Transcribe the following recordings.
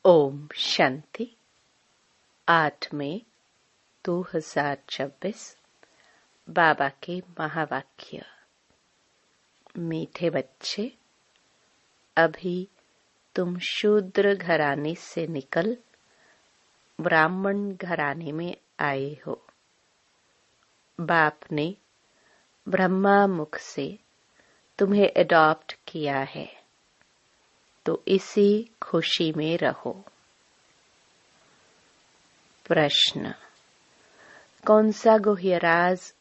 ओम शांति। 8 मई 2026 बाबा के महावाक्य। मीठे बच्चे, अभी तुम शूद्र घराने से निकल ब्राह्मण घराने में आए हो। बाप ने ब्रह्मा मुख से तुम्हें अडॉप्ट किया है, तो इसी खुशी में रहो। प्रश्न: कौन सा गुह्य राज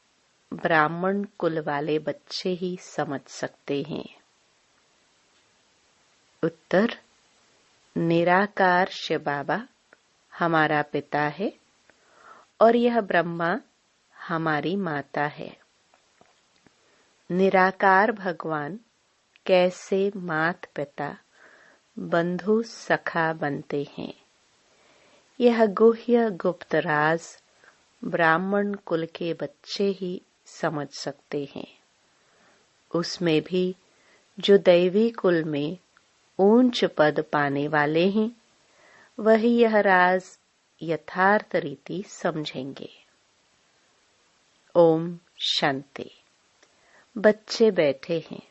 ब्राह्मण कुल वाले बच्चे ही समझ सकते हैं? उत्तर: निराकार शिव बाबा हमारा पिता है और यह ब्रह्मा हमारी माता है। निराकार भगवान कैसे मात पिता बंधु सखा बनते हैं, यह गुह्य गुप्त राज ब्राह्मण कुल के बच्चे ही समझ सकते हैं। उसमें भी जो दैवी कुल में ऊंच पद पाने वाले हैं, वही यह राज यथार्थ रीति समझेंगे। ओम शांति। बच्चे बैठे हैं,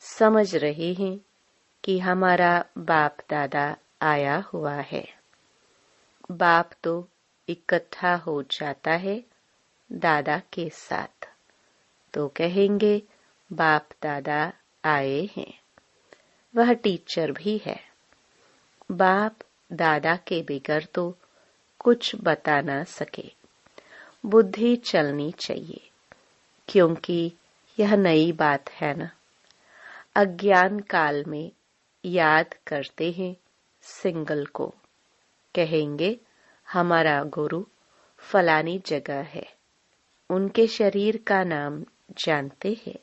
समझ रहे हैं कि हमारा बाप दादा आया हुआ है। बाप तो इकट्ठा हो जाता है दादा के साथ, तो कहेंगे बाप दादा आए हैं। वह टीचर भी है। बाप दादा के बिगर तो कुछ बता ना सके। बुद्धि चलनी चाहिए, क्योंकि यह नई बात है ना। अज्ञान काल में याद करते हैं सिंगल को, कहेंगे हमारा गुरु फलानी जगह है, उनके शरीर का नाम जानते हैं।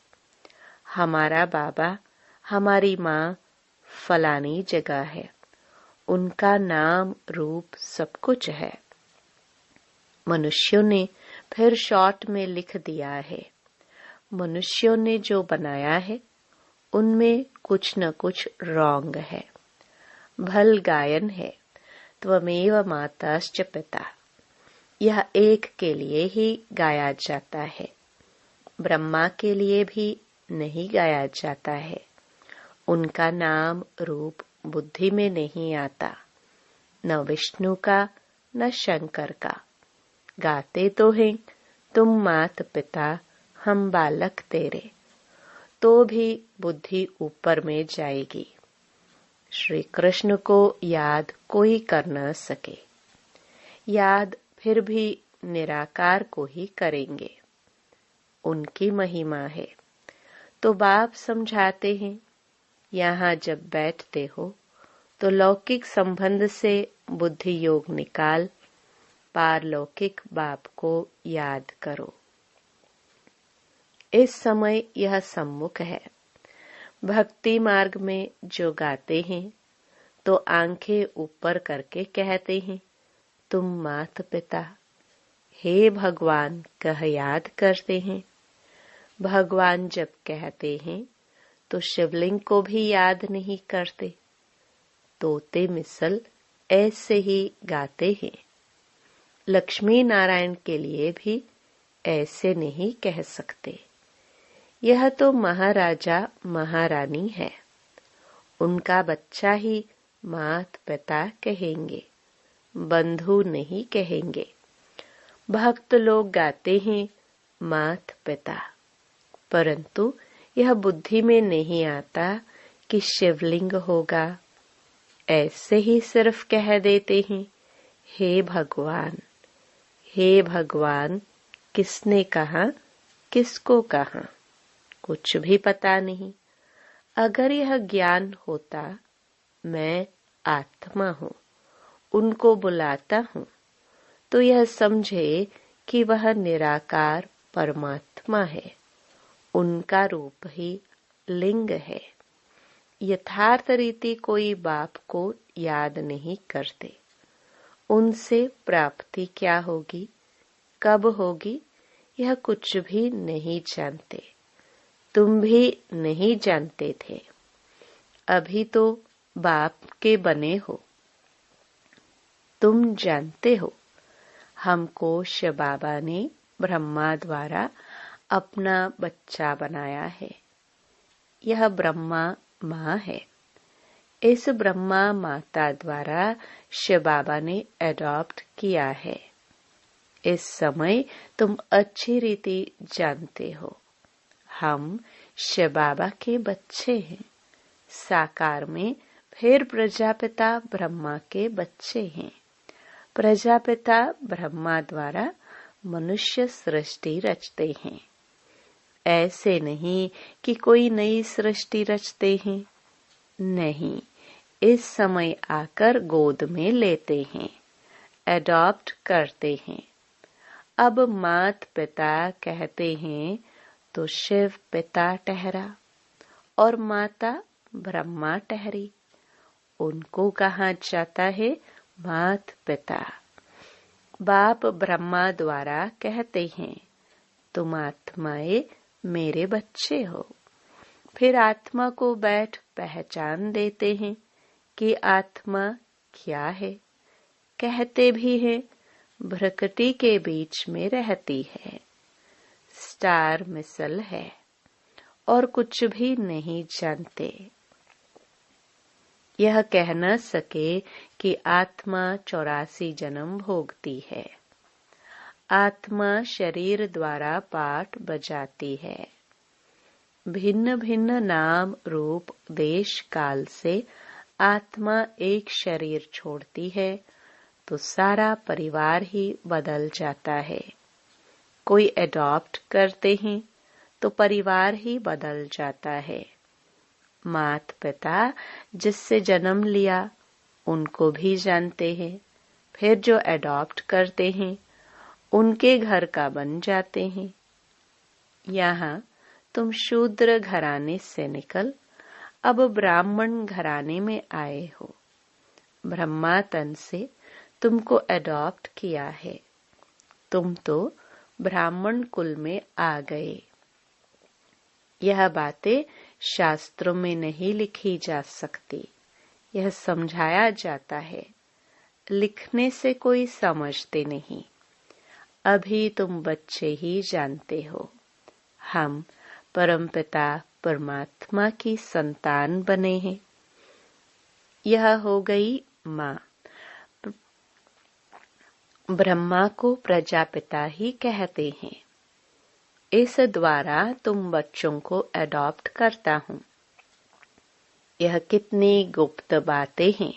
हमारा बाबा हमारी माँ फलानी जगह है, उनका नाम रूप सब कुछ है। मनुष्यों ने फिर शॉर्ट में लिख दिया है। मनुष्यों ने जो बनाया है उनमें कुछ न कुछ रॉन्ग है। भल गायन है, त्वमेव माताश्च पिता, यह एक के लिए ही गाया जाता है, ब्रह्मा के लिए भी नहीं गाया जाता है। उनका नाम रूप बुद्धि में नहीं आता, न विष्णु का न शंकर का। गाते तो हैं तुम मात पिता हम बालक तेरे, तो भी बुद्धि ऊपर में जाएगी। श्री कृष्ण को याद कोई कर न सके, याद फिर भी निराकार को ही करेंगे। उनकी महिमा है। तो बाप समझाते हैं, यहाँ जब बैठते हो तो लौकिक संबंध से बुद्धि योग निकाल पारलौकिक बाप को याद करो। इस समय यह सम्मुख है। भक्ति मार्ग में जो गाते हैं तो आंखें ऊपर करके कहते हैं तुम मात पिता हे भगवान कह याद करते हैं। भगवान जब कहते हैं तो शिवलिंग को भी याद नहीं करते। तोते मिसल ऐसे ही गाते हैं। लक्ष्मी नारायण के लिए भी ऐसे नहीं कह सकते। यह तो महाराजा महारानी है, उनका बच्चा ही मात पिता कहेंगे, बंधु नहीं कहेंगे। भक्त लोग गाते हैं मात पिता, परंतु यह बुद्धि में नहीं आता कि शिवलिंग होगा। ऐसे ही सिर्फ कह देते हैं हे भगवान। हे भगवान किसने कहा, किसको कहा, कुछ भी पता नहीं। अगर यह ज्ञान होता मैं आत्मा हूँ, उनको बुलाता हूँ, तो यह समझे कि वह निराकार परमात्मा है, उनका रूप ही लिंग है। यथार्थ रीति कोई बाप को याद नहीं करते। उनसे प्राप्ति क्या होगी, कब होगी, यह कुछ भी नहीं जानते। तुम भी नहीं जानते थे। अभी तो बाप के बने हो, तुम जानते हो, हमको शिव बाबा ने ब्रह्मा द्वारा अपना बच्चा बनाया है। यह ब्रह्मा माँ है। इस ब्रह्मा माता द्वारा शिव बाबा ने एडॉप्ट किया है। इस समय तुम अच्छी रीति जानते हो, हम शिव बाबा के बच्चे हैं। साकार में फिर प्रजापिता ब्रह्मा के बच्चे हैं। प्रजापिता ब्रह्मा द्वारा मनुष्य सृष्टि रचते हैं। ऐसे नहीं कि कोई नई सृष्टि रचते हैं, नहीं, इस समय आकर गोद में लेते हैं, एडॉप्ट करते हैं। अब मात पिता कहते हैं तो शिव पिता ठहरा और माता ब्रह्मा ठहरी। उनको कहा जाता है मात पिता। बाप ब्रह्मा द्वारा कहते हैं तुम आत्माएं मेरे बच्चे हो। फिर आत्मा को बैठ पहचान देते हैं कि आत्मा क्या है। कहते भी हैं भ्रकटी के बीच में रहती है, स्टार मिसल है और कुछ भी नहीं जानते। यह कह न सके कि आत्मा 84 जन्म भोगती है। आत्मा शरीर द्वारा पाठ बजाती है। भिन्न भिन्न नाम रूप देश काल से आत्मा एक शरीर छोड़ती है तो सारा परिवार ही बदल जाता है। कोई एडॉप्ट करते हैं तो परिवार ही बदल जाता है। मात पिता जिससे जन्म लिया उनको भी जानते हैं, फिर जो एडॉप्ट करते हैं उनके घर का बन जाते हैं। यहाँ तुम शूद्र घराने से निकल अब ब्राह्मण घराने में आए हो। ब्रह्मा तन से तुमको एडॉप्ट किया है। तुम तो ब्राह्मण कुल में आ गए। यह बातें शास्त्रों में नहीं लिखी जा सकती, यह समझाया जाता है। लिखने से कोई समझते नहीं। अभी तुम बच्चे ही जानते हो। हम परमपिता परमात्मा की संतान बने हैं। यह हो गई माँ। ब्रह्मा को प्रजापिता ही कहते हैं। इस द्वारा तुम बच्चों को एडॉप्ट करता हूँ। यह कितनी गुप्त बातें हैं,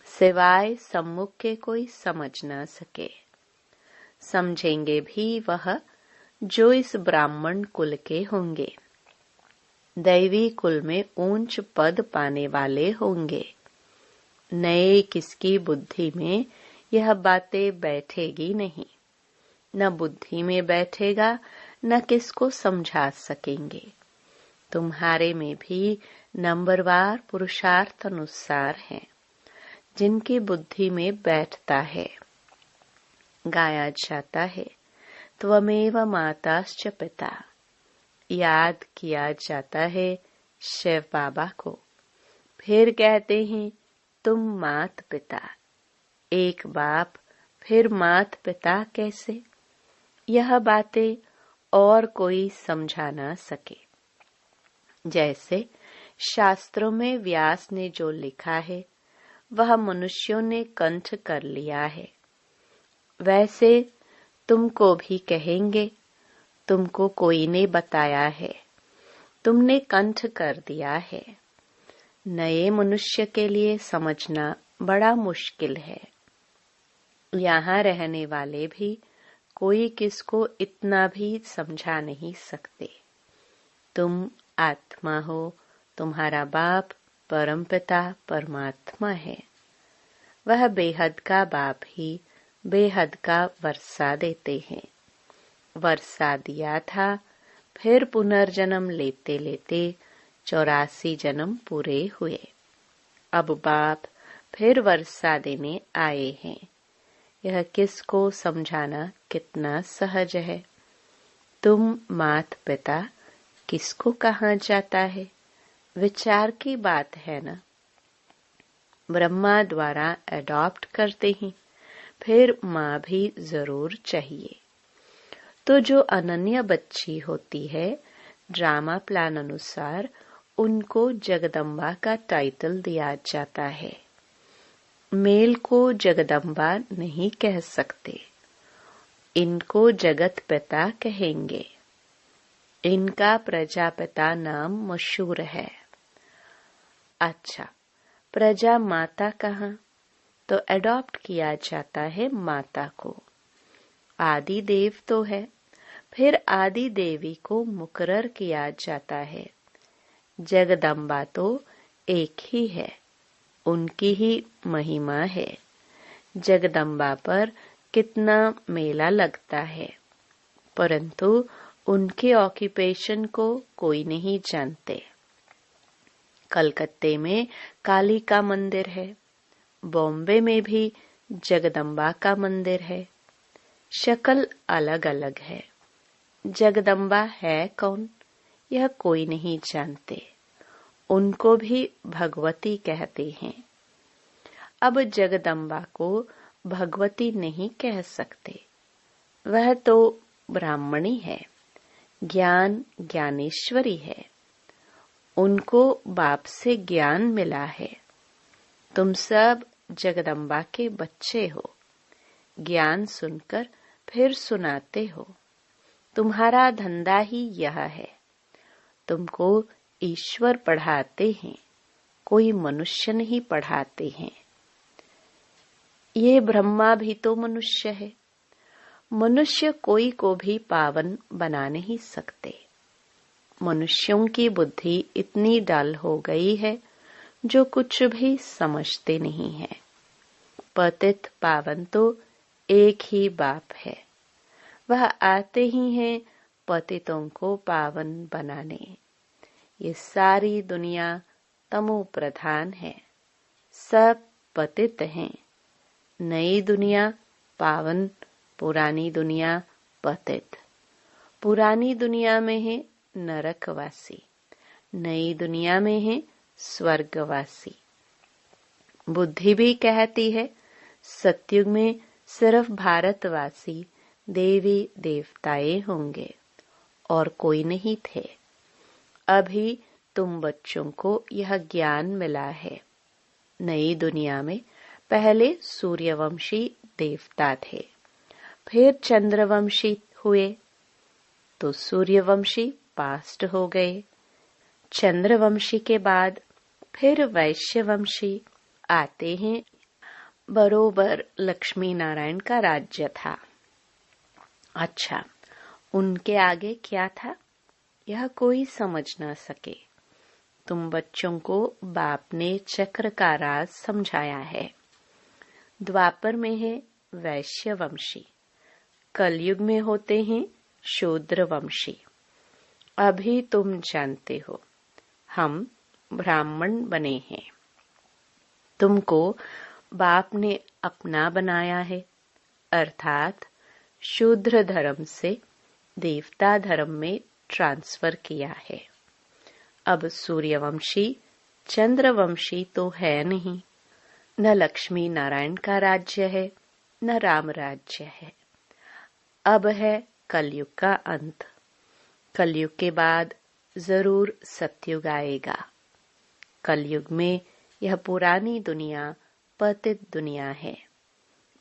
सिवाय सम्मुख के कोई समझ न सके। समझेंगे भी वह जो इस ब्राह्मण कुल के होंगे। दैवी कुल में ऊंच पद पाने वाले होंगे। नए किसकी बुद्धि में यह बातें बैठेगी नहीं, न बुद्धि में बैठेगा, न किसको समझा सकेंगे। तुम्हारे में भी नंबरवार पुरुषार्थ अनुसार है, जिनकी बुद्धि में बैठता है। गाया जाता है त्वमेव माताश्च पिता। याद किया जाता है शिव बाबा को। फिर कहते हैं तुम मात पिता। एक बाप फिर मात पिता कैसे? यह बातें और कोई समझा ना सके। जैसे शास्त्रों में व्यास ने जो लिखा है वह मनुष्यों ने कंठ कर लिया है, वैसे तुमको भी कहेंगे। तुमको कोई ने बताया है, तुमने कंठ कर दिया है। नए मनुष्य के लिए समझना बड़ा मुश्किल है। यहाँ रहने वाले भी कोई किसको इतना भी समझा नहीं सकते। तुम आत्मा हो, तुम्हारा बाप परमपिता परमात्मा है। वह बेहद का बाप ही बेहद का वर्षा देते हैं। वर्षा दिया था, फिर पुनर्जन्म लेते लेते 84 जन्म पूरे हुए। अब बाप फिर वर्षा देने आए हैं। यह किसको समझाना कितना सहज है। तुम मात पिता किसको कहा जाता है, विचार की बात है ना। ब्रह्मा द्वारा अडॉप्ट करते हैं, फिर माँ भी जरूर चाहिए। तो जो अनन्य बच्ची होती है, ड्रामा प्लान अनुसार उनको जगदम्बा का टाइटल दिया जाता है। मेल को जगदम्बा नहीं कह सकते, इनको जगत पिता कहेंगे। इनका प्रजापिता नाम मशहूर है। अच्छा, प्रजा माता कहाँ? तो अडॉप्ट किया जाता है माता को। आदि देव तो है, फिर आदि देवी को मुकर्रर किया जाता है। जगदम्बा तो एक ही है, उनकी ही महिमा है। जगदम्बा पर कितना मेला लगता है, परंतु उनके ऑक्यूपेशन को कोई नहीं जानते। कलकत्ते में काली का मंदिर है, बॉम्बे में भी जगदम्बा का मंदिर है। शक्ल अलग अलग है। जगदम्बा है कौन, यह कोई नहीं जानते। उनको भी भगवती कहते हैं। अब जगदम्बा को भगवती नहीं कह सकते, वह तो ब्राह्मणी है, ज्ञान ज्ञानेश्वरी है। उनको बाप से ज्ञान मिला है। तुम सब जगदम्बा के बच्चे हो, ज्ञान सुनकर फिर सुनाते हो। तुम्हारा धंधा ही यह है। तुमको ईश्वर पढ़ाते हैं, कोई मनुष्य नहीं पढ़ाते हैं। ये ब्रह्मा भी तो मनुष्य है। मनुष्य कोई को भी पावन बना नहीं सकते। मनुष्यों की बुद्धि इतनी डल हो गई है जो कुछ भी समझते नहीं है। पतित पावन तो एक ही बाप है, वह आते ही हैं पतितों को पावन बनाने। ये सारी दुनिया तमो प्रधान है, सब पतित हैं। नई दुनिया पावन, पुरानी दुनिया पतित। पुरानी दुनिया में है नरकवासी, नई दुनिया में है स्वर्गवासी। बुद्धि भी कहती है सतयुग में सिर्फ भारतवासी देवी देवताएं होंगे और कोई नहीं थे। अभी तुम बच्चों को यह ज्ञान मिला है। नई दुनिया में पहले सूर्यवंशी देवता थे, फिर चंद्रवंशी हुए, तो सूर्यवंशी पास्ट हो गए। चंद्रवंशी के बाद फिर वैश्यवंशी आते हैं। बरोबर लक्ष्मी नारायण का राज्य था। अच्छा, उनके आगे क्या था, यह कोई समझ ना सके। तुम बच्चों को बाप ने चक्र का राज समझाया है। द्वापर में है वैश्यवंशी, कलयुग में होते हैं शूद्रवंशी। अभी तुम जानते हो हम ब्राह्मण बने हैं। तुमको बाप ने अपना बनाया है, अर्थात शूद्र धर्म से देवता धर्म में ट्रांसफर किया है। अब सूर्यवंशी चंद्रवंशी तो है नहीं। न लक्ष्मी नारायण का राज्य है, न राम राज्य है। अब है कलयुग का अंत। कलयुग के बाद जरूर सतयुग आएगा। कलयुग में यह पुरानी दुनिया पतित दुनिया है,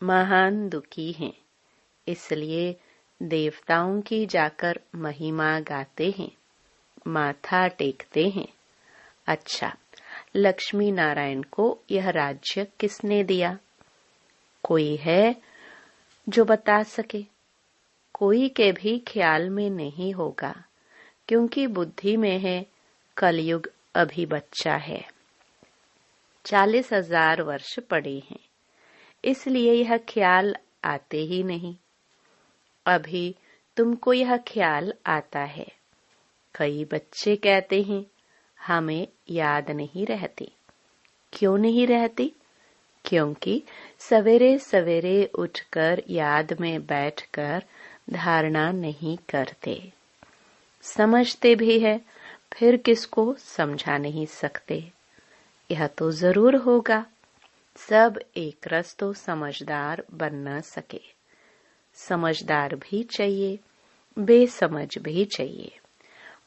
महान दुखी है। इसलिए देवताओं की जाकर महिमा गाते हैं, माथा टेकते हैं। अच्छा, लक्ष्मी नारायण को यह राज्य किसने दिया? कोई है जो बता सके? कोई के भी ख्याल में नहीं होगा, क्योंकि बुद्धि में है कलयुग अभी बच्चा है। 40,000 वर्ष पड़े हैं, इसलिए यह ख्याल आते ही नहीं। अभी तुमको यह ख्याल आता है। कई बच्चे कहते हैं हमें याद नहीं रहती। क्यों नहीं रहती? क्योंकि सवेरे सवेरे उठकर याद में बैठकर धारणा नहीं करते। समझते भी है, फिर किसको समझा नहीं सकते। यह तो जरूर होगा सब एक रस तो समझदार बन न सके। समझदार भी चाहिए, बेसमझ भी चाहिए।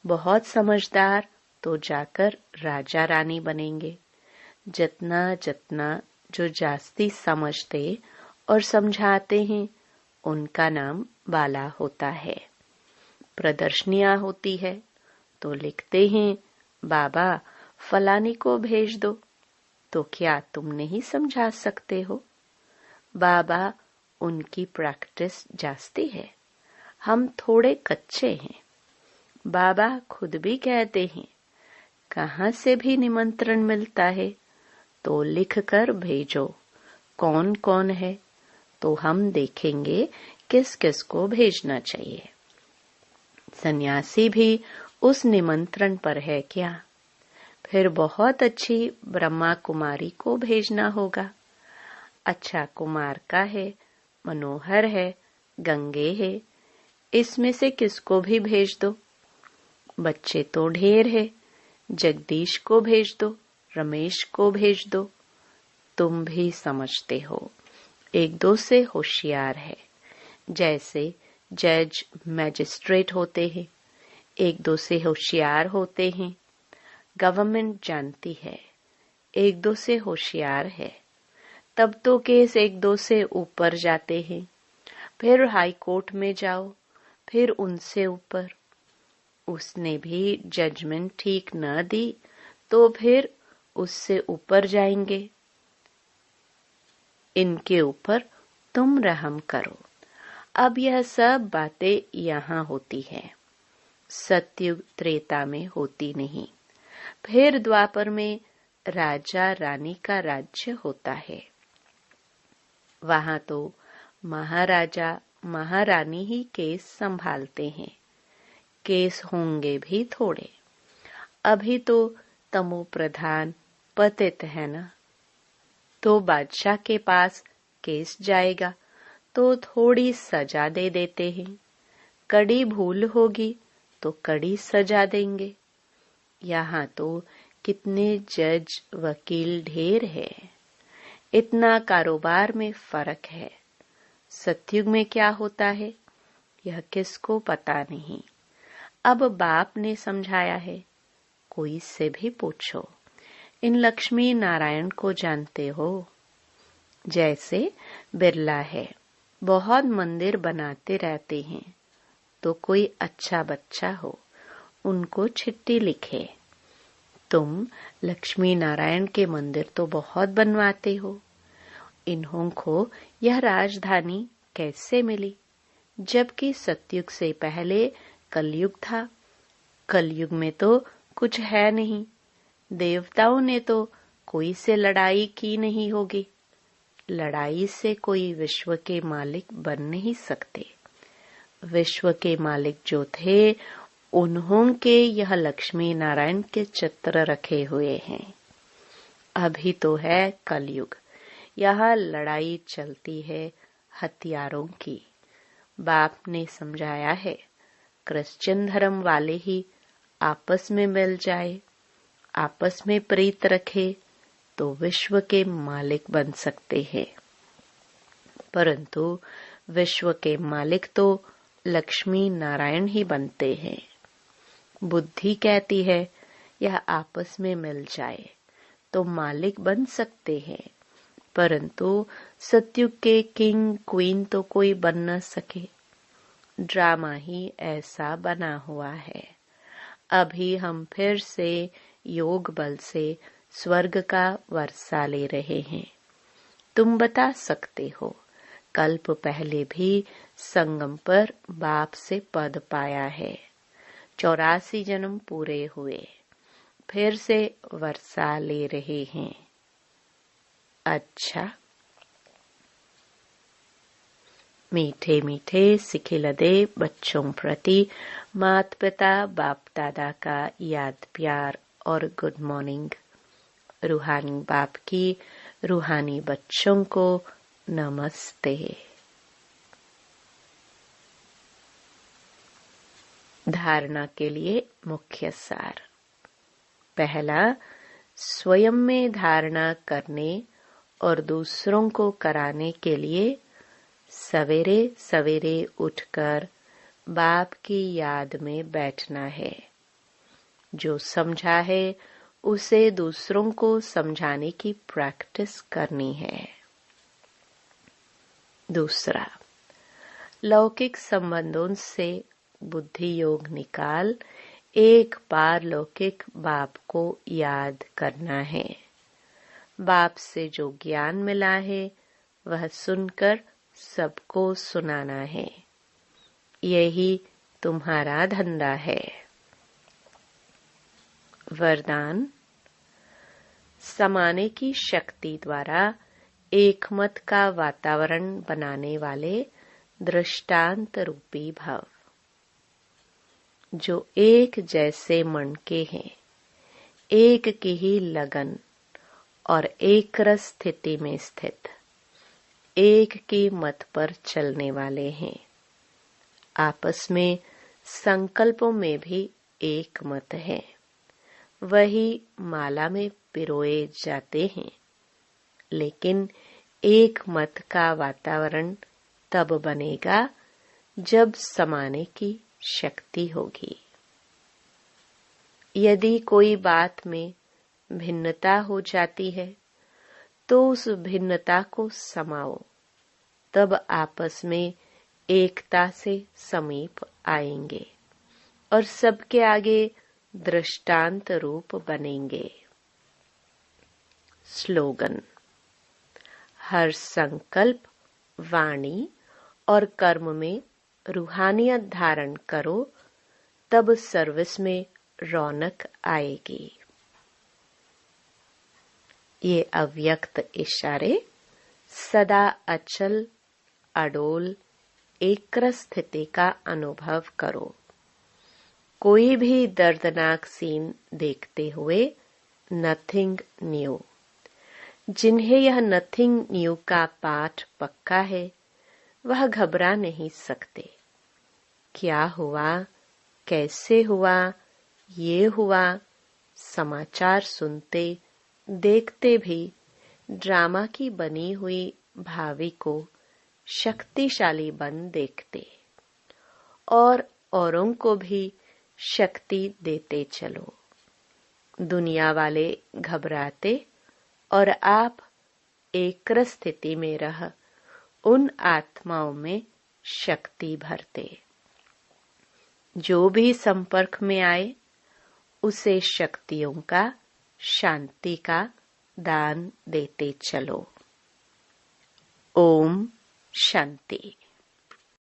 बहुत समझदार तो जाकर राजा रानी बनेंगे। जितना जितना जो जास्ती समझते और समझाते हैं उनका नाम बाला होता है। प्रदर्शनियां होती है तो लिखते हैं बाबा फलानी को भेज दो। तो क्या तुम नहीं समझा सकते हो? बाबा उनकी प्रैक्टिस जास्ती है, हम थोड़े कच्चे हैं। बाबा खुद भी कहते हैं कहाँ से भी निमंत्रण मिलता है तो लिख कर भेजो, कौन कौन है, तो हम देखेंगे किस किस को भेजना चाहिए। सन्यासी भी उस निमंत्रण पर है क्या? फिर बहुत अच्छी ब्रह्मा कुमारी को भेजना होगा। अच्छा कुमार का है, मनोहर है, गंगे है, इसमें से किसको भी भेज दो। बच्चे तो ढेर है, जगदीश को भेज दो, रमेश को भेज दो। तुम भी समझते हो, एक दो से होशियार है। जैसे जज मैजिस्ट्रेट होते हैं, एक दो से होशियार होते हैं। गवर्नमेंट जानती है, एक दो से होशियार है, तब तो केस एक दो से ऊपर जाते हैं। फिर हाई कोर्ट में जाओ, फिर उनसे ऊपर। उसने भी जजमेंट ठीक न दी तो फिर उससे ऊपर जाएंगे। इनके ऊपर तुम रहम करो। अब यह सब बातें यहाँ होती है, सतयुग त्रेता में होती नहीं। फिर द्वापर में राजा रानी का राज्य होता है। वहां तो महाराजा महारानी ही केस संभालते हैं। केस होंगे भी थोड़े। अभी तो तमो प्रधान पतित है ना, तो बादशाह के पास केस जाएगा तो थोड़ी सजा दे देते हैं। कड़ी भूल होगी तो कड़ी सजा देंगे। यहाँ तो कितने जज वकील ढेर है। इतना कारोबार में फर्क है। सतयुग में क्या होता है यह किसको पता नहीं। अब बाप ने समझाया है, कोई से भी पूछो। इन लक्ष्मी नारायण को जानते हो? जैसे बिरला है, बहुत मंदिर बनाते रहते हैं, तो कोई अच्छा बच्चा हो उनको चिट्ठी लिखे, तुम लक्ष्मी नारायण के मंदिर तो बहुत बनवाते हो, इन्हों को यह राजधानी कैसे मिली? जबकि सतयुग से पहले कलयुग था। कलयुग में तो कुछ है नहीं। देवताओं ने तो कोई से लड़ाई की नहीं होगी। लड़ाई से कोई विश्व के मालिक बन नहीं सकते। विश्व के मालिक जो थे उन्हों के यह लक्ष्मी नारायण के चित्र रखे हुए हैं। अभी तो है कलयुग, यहाँ लड़ाई चलती है हथियारों की। बाप ने समझाया है, क्रिश्चियन धर्म वाले ही आपस में मिल जाए, आपस में प्रीत रखे तो विश्व के मालिक बन सकते हैं। परंतु विश्व के मालिक तो लक्ष्मी नारायण ही बनते हैं। बुद्धि कहती है यह आपस में मिल जाए तो मालिक बन सकते हैं, परंतु सतयुग के किंग क्वीन तो कोई बन न सके। ड्रामा ही ऐसा बना हुआ है। अभी हम फिर से योग बल से स्वर्ग का वर्षा ले रहे हैं। तुम बता सकते हो, कल्प पहले भी संगम पर बाप से पद पाया है। 84 जन्म पूरे हुए, फिर से वर्षा ले रहे हैं। अच्छा, मीठे मीठे सिखिलदे बच्चों प्रति माता पिता बाप दादा का याद प्यार और गुड मॉर्निंग। रूहानी बाप की रूहानी बच्चों को नमस्ते। धारणा के लिए मुख्य सार। पहला, स्वयं में धारणा करने और दूसरों को कराने के लिए सवेरे सवेरे उठकर बाप की याद में बैठना है। जो समझा है उसे दूसरों को समझाने की प्रैक्टिस करनी है। दूसरा, लौकिक संबंधों से बुद्धि योग निकाल एक बार लौकिक बाप को याद करना है। बाप से जो ज्ञान मिला है वह सुनकर सबको सुनाना है। यही तुम्हारा धंधा है। वरदान, समाने की शक्ति द्वारा एकमत का वातावरण बनाने वाले दृष्टांत रूपी भव। जो एक जैसे मन के हैं, एक की ही लगन और एक रस स्थिति में स्थित, एक की मत पर चलने वाले हैं। आपस में संकल्पों में भी एक मत है। वही माला में पिरोए जाते हैं। लेकिन एक मत का वातावरण तब बनेगा जब समाने की शक्ति होगी। यदि कोई बात में भिन्नता हो जाती है तो उस भिन्नता को समाओ, तब आपस में एकता से समीप आएंगे और सबके आगे दृष्टांत रूप बनेंगे। स्लोगन, हर संकल्प, वाणी और कर्म में रूहानियत धारण करो, तब सर्विस में रौनक आएगी। ये अव्यक्त इशारे सदा अचल, अडोल, एकरस स्थिति का अनुभव करो। कोई भी दर्दनाक सीन देखते हुए नथिंग न्यू। जिन्हें यह नथिंग न्यू का पाठ पक्का है वह घबरा नहीं सकते। क्या हुआ, कैसे हुआ, ये हुआ, समाचार सुनते देखते भी ड्रामा की बनी हुई भावी को शक्तिशाली बन देखते और औरों को भी शक्ति देते चलो। दुनिया वाले घबराते और आप एकरस स्थिति में रह उन आत्माओं में शक्ति भरते। जो भी संपर्क में आए उसे शक्तियों का, शांति का दान देते चलो। ओम शांति।